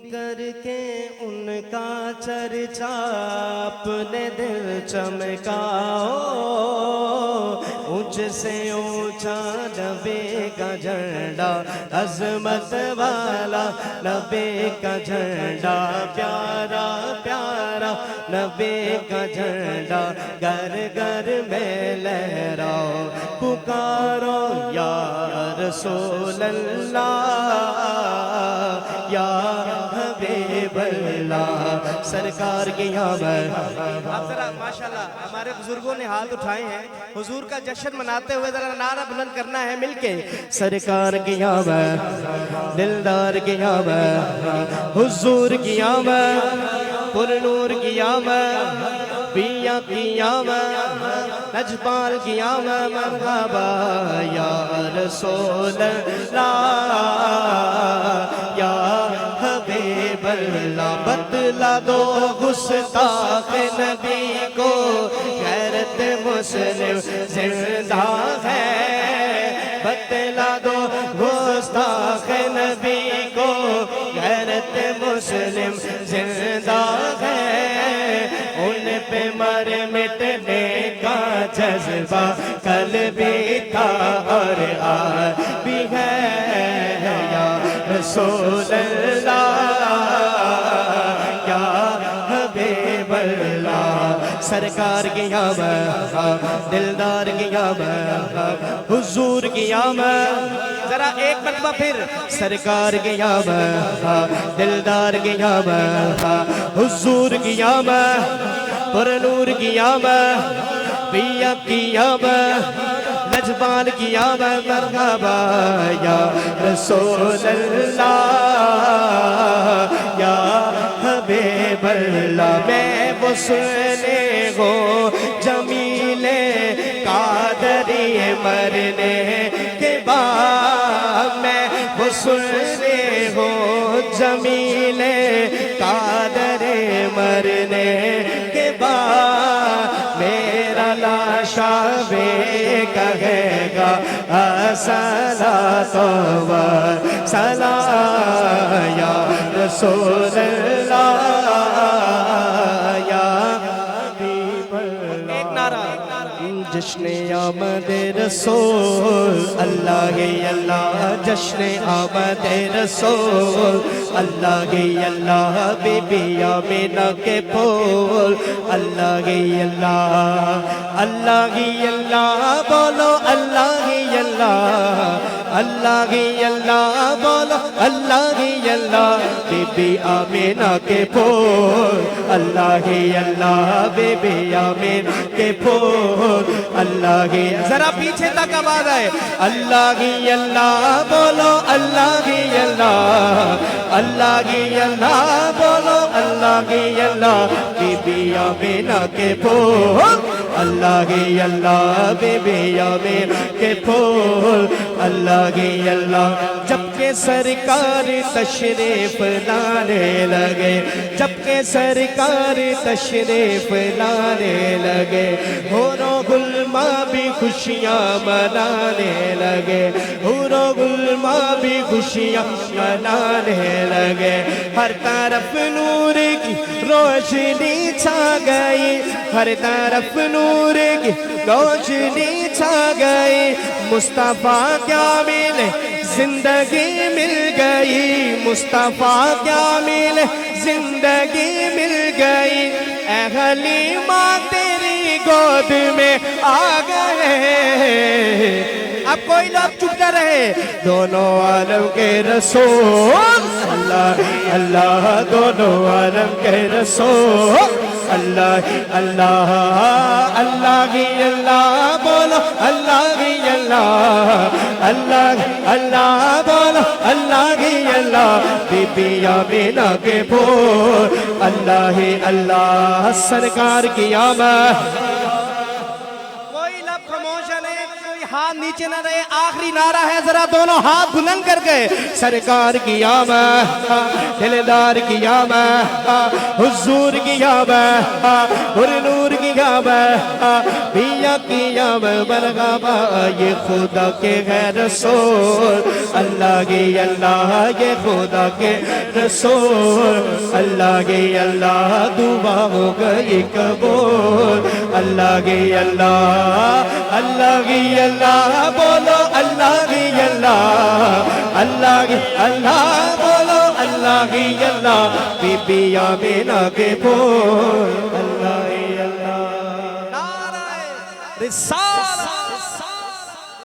کر کے ان کا چرچا اپنے دل چمکاؤ، اونچ سے اونچا نبی کا جھنڈا، عظمت والا نبی کا جھنڈا، پیارا پیارا نبی کا جھنڈا، گھر گھر میں لہراؤ، پکارو یا رسول اللہ یا حبیب اللہ، سرکار کی آمد۔ اب ذرا ماشاءاللہ ہمارے بزرگوں نے ہاتھ اٹھائے ہیں، حضور کا جشن مناتے ہوئے ذرا نعرہ بلند کرنا ہے مل کے، سرکار کی آمد، دلدار کی آمد، حضور کی آمد، پر نور کی آمد، پیا کی آمد، نجبال کی آمد، مرحبا یا رسول اللہ یا حبیب اللہ، بتلا دو گستاخ نبی کو غیرت مسلم زندہ ہے، بتلا دو گستاخ نبی کو غیرت مسلم زندہ ہے، ان پہ مر مٹنے کا جذبہ کل بھی تھا اور آج بھی ہے، یا رسول اللہ یا حبیب اللہ، سرکار کی آمد، دلدار کی آمد، حضور کی آمد، ذرا ایک مرتبہ پھر، سرکار کی آمد، دلدار کی آمد، حضور کی آمد، پر نور کی آمد، پیا کی آمد، نجبال کی آمد، مرحبا یا رسول اللہ یا حبیب اللہ، میں وہ سنے ہوں جمیل قادری مرنے کے بعد، میں وہ سنے ہوں جمیل قادری مرنے کے بعد، میرا لاشا بے کہے گا الصلاۃ و سلام یا رسول اللہ یا حبیب اللہ، ایک نعرہ، جشن آمد رسول اللہ ہی اللہ، جشن آمد رسول اللہ ہی اللہ، بی بی آمینہ کے پھول اللہ ہی اللہ، اللہ ہی اللہ، بولو اللہ ہی اللہ، اللہ ہی اللہ، بولو اللہ ہی اللہ، بی بی آمینہ کے پھول اللہ ہی اللہ، بی بی آمینہ کے پھول اللہ ہی، ذرا پیچھے تک آواز آئے، اللہ ہی اللہ، بولو اللہ ہی اللہ، اللہ ہی اللہ، بولو اللہ ہی اللہ، بی بی آمینہ کے پھول اللہ ہی اللہ، بی بی آمینہ کے پھول اللہ ہی اللہ، جبکہ سرکار تشریف لانے لگے، جبکہ سرکار تشریف لانے لگے، حور و غلماں بھی خوشیاں منانے لگے، حور و غلماں بھی خوشیاں منانے لگے، ہر طرف نور کی روشنی چھا گئی، ہر طرف نور کی روشنی چھا گئی، مصطفیٰ کیا ملے زندگی مل گئی، مصطفیٰ کیا ملے زندگی مل گئی، اے حلیمہ تیری گود میں آ گئے، اب کوئی لوگ چپ نہ رہے، دونوں عالم کے رسول اللہ اللہ، دونوں عالم کے رسول اللہ اللہ، اللہ ہی اللہ، بولو اللہ ہی اللہ، اللہ اللہ، بولو اللہ ہی اللہ، بی بی آمینہ کے پھول اللہ ہی اللہ، سرکار کی آمد، کوئی لب خاموش نہیں، کوئی ہاتھ نیچے نہ رہے، آخری نعرہ ہے، ذرا دونوں ہاتھ بلند کر کے سرکار کی آمد، دلدار کی آمد، حضور کی آمد، اور نور کی آمد، بیا کی آمد، برغابہ یہ خدا کے غیر رسول، اللہ کی اللہ یہ خدا کے رسول، اللہ کی اللہ دعا ہو گئی قبول، اللہ کی اللہ، اللہ کی اللہ بولو، اللہ کی اللہ، اللہ کی اللہ بولو، اللہ کی اللہ، بی بی آمینہ کے بول، اللہ کی اللہ، نعرہ رسالت